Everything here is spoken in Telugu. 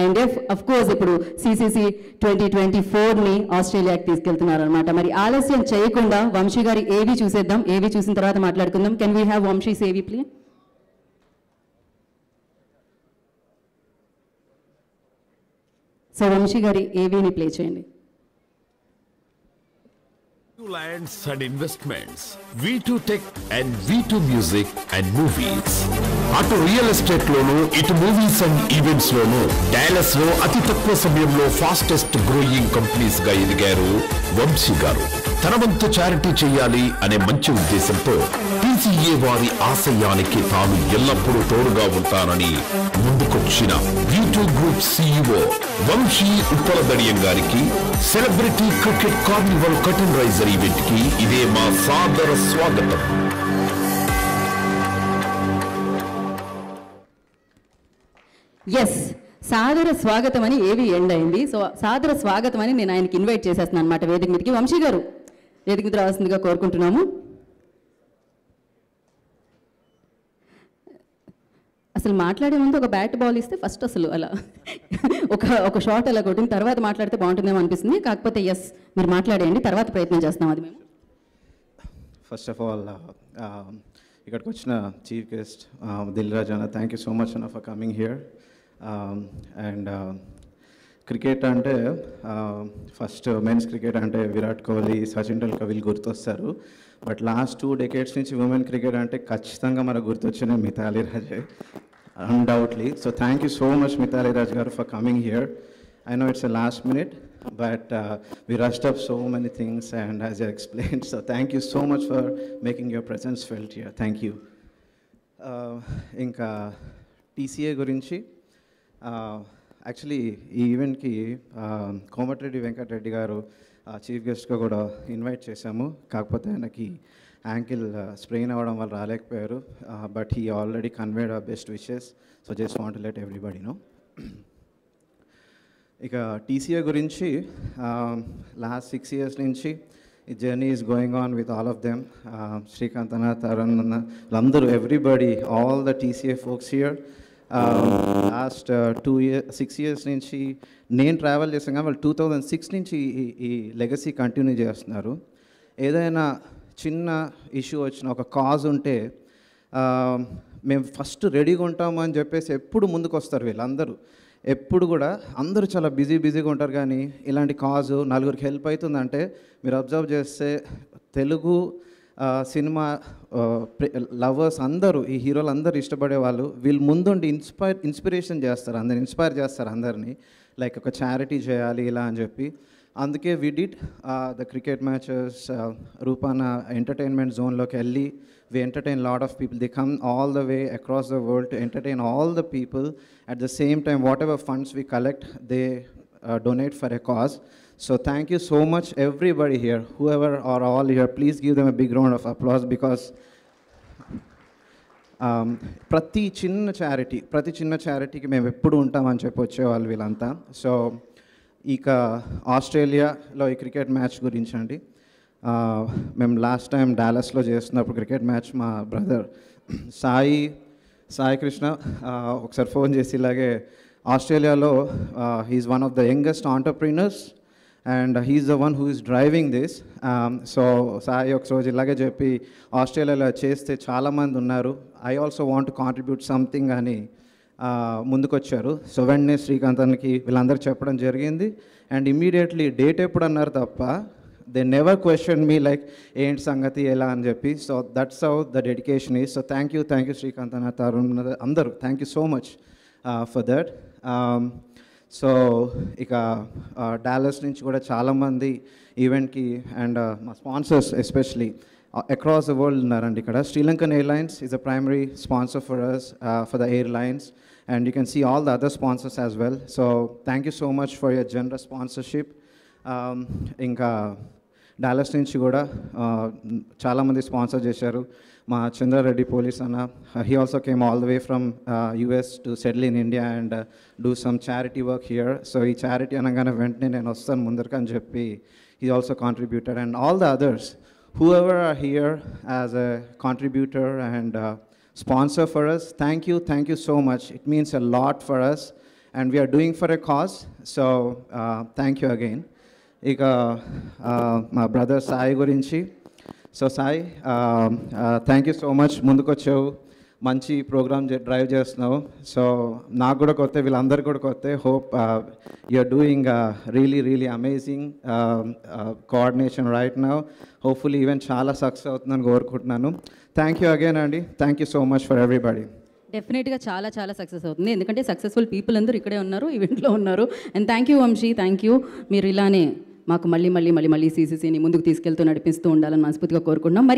అండ్ అఫ్ కోర్స్ ఇప్పుడు సిసిసి 2024ని ఆస్ట్రేలియాకి తీసుకెళ్తున్నారు అనమాట. మరి ఆలస్యం చేయకుండా వంశీ గారి ఏవి చూసేద్దాం. ఏవి చూసిన తర్వాత మాట్లాడుకుందాం. కెన్ వీ హ్యావ్ వంశీస్ ఏవి ప్లీజ్? సో వంశీ గారి ఏవిని ప్లే చేయండి. Lands and investments, V2 Tech and V2 Music and Movies. అటు రియల్ ఎస్టేట్ లోను, ఇటు movies and events loan Dallas లో అతి తక్కువ సమయంలో ఫాస్టెస్ట్ గ్రోయింగ్ కంపెనీస్ గా ఎదిగారు వంశీ గారు. తన వంతు చారిటీ చేయాలి అనే మంచి ఉద్దేశంతో టీసీఏ వారి ఆశయానికి తాను ఎల్లప్పుడూ తోడుగా ఉంటానని ముందుకొచ్చిన V2 గ్రూప్ CEO వంశీ ఉప్పలదడియం గారికి celebrity cricket Carnival curtain raiser event కి ఇదే మా సాదర స్వాగతం. ఎస్, సాదర స్వాగతం అని ఏవి ఎండ్ అయింది. సో సాదర స్వాగతం అని నేను ఆయనకి ఇన్వైట్ చేసేస్తున్నాను అనమాట వేదిక మీదకి. వంశీ గారు వేదిక మీద రావాల్సిందిగా కోరుకుంటున్నాము. అసలు మాట్లాడే ముందు ఒక బ్యాట్ బాల్ ఇస్తే ఫస్ట్ అసలు అలా ఒక షాట్ అలా కొట్టిన తర్వాత మాట్లాడితే బాగుంటుందేమో అనిపిస్తుంది. కాకపోతే ఎస్, మీరు మాట్లాడేయండి, తర్వాత ప్రయత్నం చేస్తాం అది మేము. ఫస్ట్ ఆఫ్ ఆల్ ఇక్కడికి వచ్చిన చీఫ్ గెస్ట్ దిల్ రాజు అన్న, థ్యాంక్ యూ సో మచ్ అన్న for coming here. And cricket అంటే ఫస్ట్ మెన్స్ క్రికెట్ అంటే విరాట్ కోహ్లీ, సచిన్ టెండూల్కర్ వీళ్ళు గుర్తొస్తారు. బట్ లాస్ట్ 2 decades నుంచి ఉమెన్ క్రికెట్ అంటే ఖచ్చితంగా మనకు గుర్తొచ్చిన మిథాలీ రాజే, undoubtedly. So thank you so much Mithali Raj గారు for coming here. I know it's a last minute, but we rushed up so many things, and as I explained, so thank you so much for making your presence felt here. Thank you. Inka TCA gurinchi, actually ee event ki Komatreddy Venkat Reddy garu chief guest ga kuda invite chesamu. Kakapothe anaki ankle sprain avadam valla ralekapoyaru, but he already conveyed our best wishes, so just want to let everybody know. ఇక టీసీఏ గురించి లాస్ట్ 6 years నుంచి ఈ journey is going on with all of them. Srikanth అన్న, తరుణ్ అన్న, వాళ్ళందరూ, everybody, all the TCA folks here. Last 6 years నుంచి నేను ట్రావెల్ చేసాను కానీ వాళ్ళు 2006 నుంచి ఈ లెగసీ కంటిన్యూ చేస్తున్నారు. ఏదైనా చిన్న ఇష్యూ వచ్చిన ఒక కాజ్ ఉంటే మేము ఫస్ట్ రెడీగా ఉంటాము అని చెప్పేసి ఎప్పుడు ముందుకు వస్తారు వీళ్ళందరూ. ఎప్పుడు కూడా అందరూ చాలా బిజీగా ఉంటారు, కానీ ఇలాంటి కాజు నలుగురికి హెల్ప్ అవుతుందంటే మీరు అబ్జర్వ్ చేస్తే తెలుగు సినిమా లవర్స్ అందరూ, ఈ హీరోలు అందరూ ఇష్టపడే వాళ్ళు వీళ్ళు ముందుండి ఇన్స్పిరేషన్ చేస్తారు, అందరు ఇన్స్పైర్ చేస్తారు అందరినీ, లైక్ ఒక చారిటీ చేయాలి ఇలా అని చెప్పి. అందుకే we did the cricket matches రూపాన ఎంటర్టైన్మెంట్ జోన్లోకి వెళ్ళి we entertain a lot of people. They come all the way across the world to entertain all the people. At the same time, whatever funds we collect, they donate for a cause. So thank you so much everybody here, whoever are all here. Please give them a big round of applause, because ప్రతి చిన్న చారిటీకి మేము ఎప్పుడు ఉంటామని చెప్పి వచ్చేవాళ్ళు వీళ్ళంతా. సో ఇక ఆస్ట్రేలియాలో ఈ క్రికెట్ మ్యాచ్ గురించి అండి, మేము లాస్ట్ టైం డాలస్లో చేస్తున్నప్పుడు క్రికెట్ మ్యాచ్ మా బ్రదర్ సాయి కృష్ణ ఒకసారి ఫోన్ చేసి ఇలాగే ఆస్ట్రేలియాలో he's one of the youngest entrepreneurs and he's the one who is driving this. So Sai ఒకరోజు ఇలాగే చెప్పి ఆస్ట్రేలియాలో చేస్తే చాలామంది ఉన్నారు, I also want to contribute something అని ముందుకొచ్చారు. సో వెంటనే శ్రీకాంత్ అన్నకి వీళ్ళందరూ చెప్పడం జరిగింది. అండ్ ఇమ్మీడియట్లీ డేట్ ఎప్పుడు అన్నారు తప్ప they never questioned me like ఏంటి సంగతి ఎలా అని చెప్పి. So that's how the dedication is. So thank you Srikanth అన్న, తరుణ్, అందరూ thank you so much for that. So ఇక డాలస్ నుంచి కూడా చాలామంది ఈవెంట్కి అండ్ మా sponsors especially across the world ఉన్నారండి ఇక్కడ. Sri Lankan airlines is a primary sponsor for us for the airlines, and you can see all the other sponsors as well. So thank you so much for your generous sponsorship. ఇంకా డాలస్ నుంచి కూడా చాలామంది స్పాన్సర్ చేశారు. మా చంద్రారెడ్డి పోలీస్ అన్న, he also came all the way from US to settle in India and do some charity work here. So ఈ చారిటీ అనగానే వెంటనే నేను వస్తాను ముందరికి అని చెప్పి he also contributed. And all the others, whoever are here as a contributor and sponsor for us, thank you so much. It means a lot for us. and we are doing for a cause. So thank you again. ఇక మా బ్రదర్ సాయి గురించి. So Sai, thank you so much. ముందుకొచ్చావు, మంచి ప్రోగ్రామ్ డ్రైవ్ చేస్తున్నావు. సో నాకు కూడా కొత్త, వీళ్ళందరికీ కూడా కొత్త. Hope you're doing really really amazing coordination right now. Hopefully event చాలా సక్సెస్ అవుతుందని కోరుకుంటున్నాను. థ్యాంక్ యూ అగైన్ అండి. Thank you so much for everybody. డెఫినెట్గా చాలా చాలా సక్సెస్ అవుతుంది, ఎందుకంటే సక్సెస్ఫుల్ పీపుల్ అందరూ ఇక్కడే ఉన్నారు, ఈవెంట్లో ఉన్నారు. And thank you Vamshi, thank you. మీరు ఇలానే మాకు మళ్ళీ మళ్ళీ మళ్ళీ మళ్ళీ సీసీసీని ముందుకు తీసుకెళ్తూ నడిపిస్తూ ఉండాలని మనస్ఫూర్తిగా కోరుకుంటున్నాం. మరి